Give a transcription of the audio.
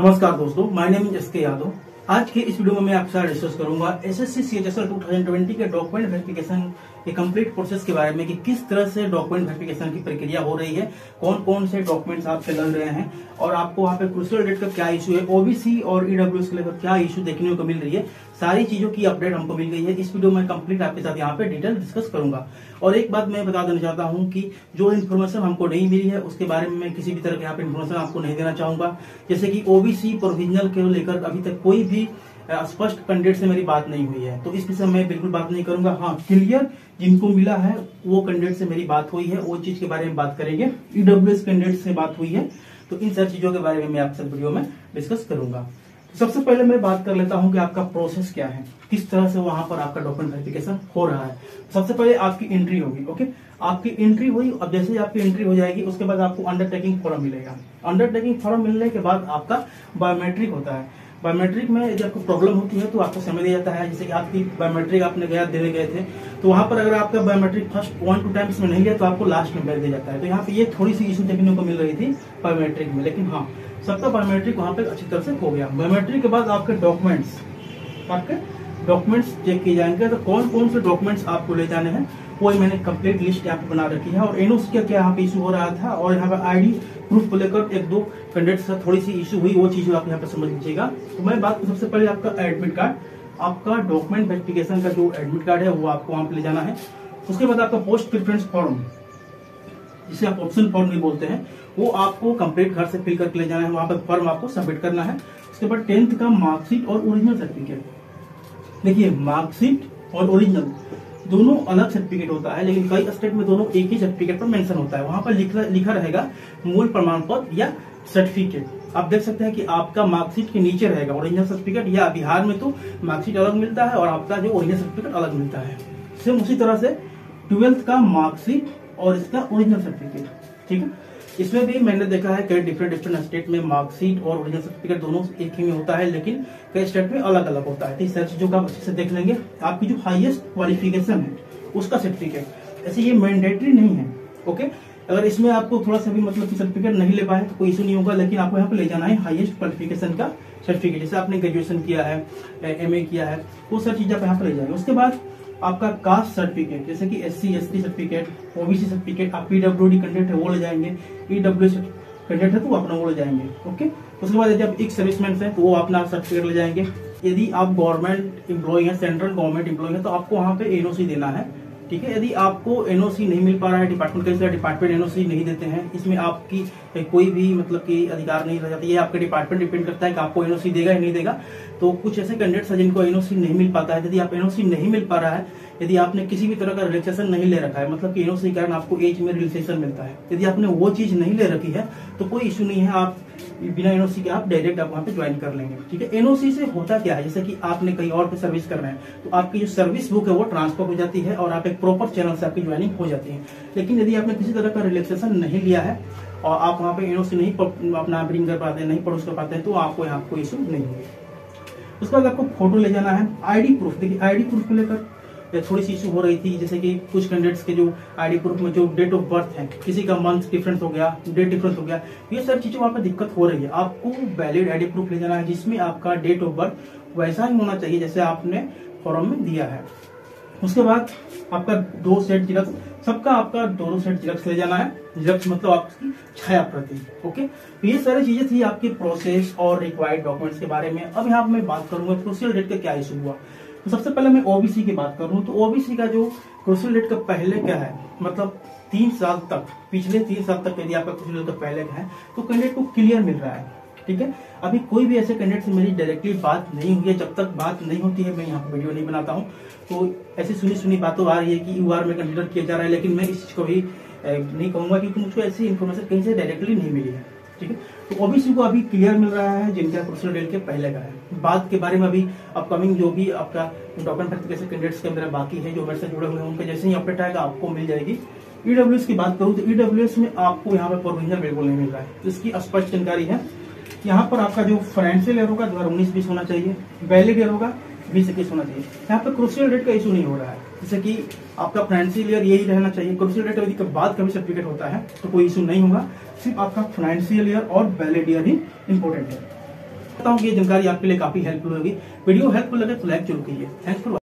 नमस्कार दोस्तों, my name is SK Yadav. आज के इस वीडियो में मैं आपके साथ डिस्कस करूंगा एसएससी सीएचएसएल 2020 के डॉक्यूमेंट वेरिफिकेशन के कंप्लीट प्रोसेस के बारे में कि किस तरह से डॉक्यूमेंट वेरिफिकेशन की प्रक्रिया हो रही है, कौन कौन से डॉक्यूमेंट्स आपसे लग रहे हैं और आपको वहाँ पे क्रूशियल डेट का क्या इशू है, ओबीसी और ईडब्ल्यूएस के लेकर क्या इशू देखने को मिल रही है। सारी चीजों की अपडेट हमको मिल गई है। इस वीडियो में कंप्लीट आपके साथ यहाँ पे डिटेल डिस्कस करूंगा। और एक बात मैं बता देना चाहता हूँ कि जो इन्फॉर्मेशन हमको नहीं मिली है उसके बारे में मैं किसी भी तरह की यहाँ पे इन्फॉर्मेशन आपको नहीं देना चाहूंगा। जैसे कि ओबीसी प्रोविजनल के लेकर अभी तक कोई भी स्पष्ट कैंडिडेट से मेरी बात नहीं हुई है, तो इस विषय में बिल्कुल बात नहीं करूंगा। हाँ, क्लियर जिनको मिला है वो कैंडिडेट से मेरी बात हुई है, वो चीज के बारे में बात करेंगे। ईडब्ल्यूएस कैंडिडेट से बात हुई है, तो इन सारी चीजों के बारे में मैं आपसे वीडियो में डिस्कस करूंगा। तो सबसे पहले मैं बात कर लेता हूं कि आपका प्रोसेस क्या है, किस तरह से वहां पर आपका डॉक्यूमेंट वेरिफिकेशन हो रहा है। सबसे पहले आपकी एंट्री होगी। ओके, आपकी एंट्री हुई। अब जैसे ही आपकी एंट्री हो जाएगी उसके बाद आपको अंडरटेकिंग फॉर्म मिलेगा। अंडरटेकिंग फॉर्म मिलने के बाद आपका बायोमेट्रिक होता है। बायोमेट्रिक में यदि आपको प्रॉब्लम होती है तो आपको समय दिया जाता है। जैसे कि आपकी बायोमेट्रिक आपने देने गए थे, तो वहां पर अगर आपका बायोमेट्रिक फर्स्ट 1-2 टाइम्स में नहीं लिया तो आपको लास्ट में बैठ दिया जाता है। तो यहाँ पे ये थोड़ी सी इशू देखने को मिल रही थी बायोमेट्रिक में, लेकिन हाँ, सबका बायोमेट्रिक वहां पे अच्छी तरह से हो गया। बायोमेट्रिक के बाद आपके डॉक्यूमेंट्स चेक किए जाएंगे। तो कौन कौन से डॉक्यूमेंट्स आपको ले जाने हैं वो मैंने कंप्लीट लिस्ट यहाँ पे बना रखी है। और एनओसी का क्या यहाँ पे इशू हो रहा था और यहाँ पे आईडी प्रूफ को लेकर 1-2 कैंडिडेट से थोड़ी सी इशू हुई, वो चीज आप यहाँ पे समझ लीजिएगा। तो मैं बात सबसे पहले आपका एडमिट कार्ड, आपका डॉक्यूमेंट वेरिफिकेशन का जो एडमिट कार्ड है वो आपको वहां पे ले जाना है। उसके बाद आपका पोस्ट प्रेफरेंस फॉर्म, जिसे आप ऑप्शन फॉर्म भी बोलते हैं, वो आपको कंप्लीट घर से फिल करके ले जाना है। वहां पर फॉर्म आपको सबमिट करना है। उसके बाद 10th का मार्कशीट और ओरिजिनल सर्टिफिकेट। देखिए, मार्कशीट और ओरिजिनल दोनों अलग सर्टिफिकेट होता है, लेकिन कई स्टेट में दोनों एक ही सर्टिफिकेट पर मेंशन होता है। वहां पर लिखा रहेगा मूल प्रमाण पत्र या सर्टिफिकेट। आप देख सकते हैं कि आपका मार्कशीट के नीचे रहेगा ओरिजिनल सर्टिफिकेट, या बिहार में तो मार्कशीट अलग मिलता है और आपका जो ओरिजिनल सर्टिफिकेट अलग मिलता है। सेम उसी तरह से 12th का मार्कशीट और इसका ओरिजिनल सर्टिफिकेट, ठीक है। इसमें भी मैंने देखा है कई डिफरेंट स्टेट में मार्कशीट और ओरिजिनल सर्टिफिकेट दोनों एक ही में होता है, लेकिन कई स्टेट में अलग अलग होता है। तो इस सारी चीजों का आप अच्छे से देख लेंगे। आपकी जो हाईएस्ट क्वालिफिकेशन है उसका सर्टिफिकेट, ऐसे ये मैंडेटरी नहीं है। ओके, अगर इसमें आपको थोड़ा सा भी मतलब सर्टिफिकेट नहीं ले पाए तो कोई इशू नहीं होगा, लेकिन आपको यहाँ पे ले जाना है हाईएस्ट क्वालिफिकेशन का सर्टिफिकेट। जैसे आपने ग्रेजुएशन किया है, एमए किया है, वो सब चीज आप यहाँ पे ले जाएंगे। उसके बाद आपका कास्ट सर्टिफिकेट, जैसे कि SC ST certificate, OBC certificate, आप पीडब्ल्यूडी कैंडिडेट है वो ले जाएंगे, ईडब्ल्यूएस कैंडिडेट है तो वो अपना वो ले जाएंगे। ओके, उसके बाद यदि आप एक सर्विसमैन है तो वो अपना सर्टिफिकेट ले जाएंगे। यदि आप गवर्नमेंट एम्प्लॉय है, सेंट्रल गवर्नमेंट एम्प्लॉय है, तो आपको वहाँ पे एनओसी देना है, ठीक है। यदि आपको एनओसी नहीं मिल पा रहा है, डिपार्टमेंट एनओसी नहीं देते हैं, इसमें आपकी कोई भी मतलब कि अधिकार नहीं रह जाती है। आपका डिपार्टमेंट डिपेंड करता है कि आपको एनओसी देगा या नहीं देगा। तो कुछ ऐसे कैंडिडेट्स हैं जिनको एनओसी नहीं मिल पाता है। यदि आप एनओसी नहीं मिल पा रहा है, यदि आपने किसी भी तरह का रिलैक्सेशन नहीं ले रखा है, मतलब कि एनओसी के कारण आपको एज में रिलैक्सेशन मिलता है, यदि आपने वो चीज नहीं ले रखी है तो कोई इशू नहीं है, आप बिना एनओसी के आप डायरेक्ट आप वहां पे ज्वाइन कर लेंगे, ठीक है। एनओसी से होता क्या है, जैसे कि आपने कहीं और पे सर्विस कर रहे हैं तो आपकी जो सर्विस बुक है वो ट्रांसफर हो जाती है और आप एक प्रॉपर चैनल से आपकी ज्वाइनिंग हो जाती है। लेकिन यदि आपने किसी तरह का रिलैक्सेशन नहीं लिया है और आप वहां पे एनओसी नहीं अपना ब्रिंग कर पाते हैं, नहीं प्रोड्यूस कर पाते हैं, तो आपको यहाँ कोई इशू नहीं होगा। उसके बाद आपको फोटो ले जाना है, आईडी प्रूफ। देखिए, आईडी प्रूफ को लेकर थोड़ी सी इशू हो रही थी, जैसे कि कुछ कैंडिडेट्स के जो आईडी प्रूफ में जो डेट ऑफ बर्थ है, किसी का मंथ डिफरेंस हो गया, डेट डिफरेंस हो गया, ये सब चीजें वहां पर दिक्कत हो रही है। आपको वैलिड आईडी प्रूफ ले जाना है जिसमें आपका डेट ऑफ बर्थ वैसा ही होना चाहिए जैसे आपने फॉर्म में दिया है। उसके बाद आपका 2 सेट जिरक्स, सबका आपका 2 सेट जिरक्स ले जाना है। जिरक्स मतलब आपकी छाया प्रति। ओके, तो ये सारी चीजें थी आपकी प्रोसेस और रिक्वायर्ड डॉक्यूमेंट्स के बारे में। अब यहाँ मैं बात करूंगा क्रूशियल डेट का क्या इशू हुआ। तो सबसे पहले मैं ओबीसी की बात करूं तो ओबीसी का जो क्रूशियल डेट का पहले क्या है, मतलब 3 साल तक, पिछले 3 साल तक यदि आपका क्रूशियल डेट का पहले का है तो कैंडिडेट को क्लियर मिल रहा है, ठीक है। अभी कोई भी ऐसे कैंडिडेट से मेरी डायरेक्टली बात नहीं हुई है। जब तक बात नहीं होती है मैं यहाँ पे वीडियो नहीं बनाता हूँ। तो ऐसी सुनी बातों आ रही है कि यूआर में कंसिडर किया जा रहा है, लेकिन मैं इस चीज को भी नहीं कहूंगा क्योंकि मुझको ऐसी इन्फॉर्मेशन कहीं से डायरेक्टली नहीं मिली है, ठीक है। तो ओबीसी को अभी क्लियर मिल रहा है जिनका क्रूशियल डेट के पहले का है। बात के बारे में अभी अपकमिंग जो भी आपका डॉक्यूमेंट वेरिफिकेशन कैंडिडेट्स का मेरा बाकी है जो मेरे से जुड़े हुए हैं, उनके जैसे ही अपडेट आएगा आपको मिल जाएगी। ईडब्ल्यूएस की बात करूं तो ईडब्ल्यूएस में आपको यहाँ पे प्रोविजनल बिल्कुल नहीं मिल रहा है, तो इसकी स्पष्ट जानकारी है। यहाँ पर आपका जो फाइनेंशियल ईयर होगा 2019-20 होना चाहिए, वैलिड ईयर होगा 2021 होना चाहिए। यहाँ पे क्रूशियल डेट का इशू नहीं हो रहा है, जैसे कि आपका फाइनेंशियल ईयर यही रहना चाहिए। क्रूशियल डेट अवधि के बाद का भी सर्टिफिकेट होता है तो कोई इशू नहीं होगा, सिर्फ आपका फाइनेंशियल ईयर और वैलिड ईयर ही इंपॉर्टेंट है। ये जानकारी आपके लिए काफी हेल्पफुल होगी। वीडियो हेल्पफुल लगे तो लाइक जरूर कीजिए। Thanks for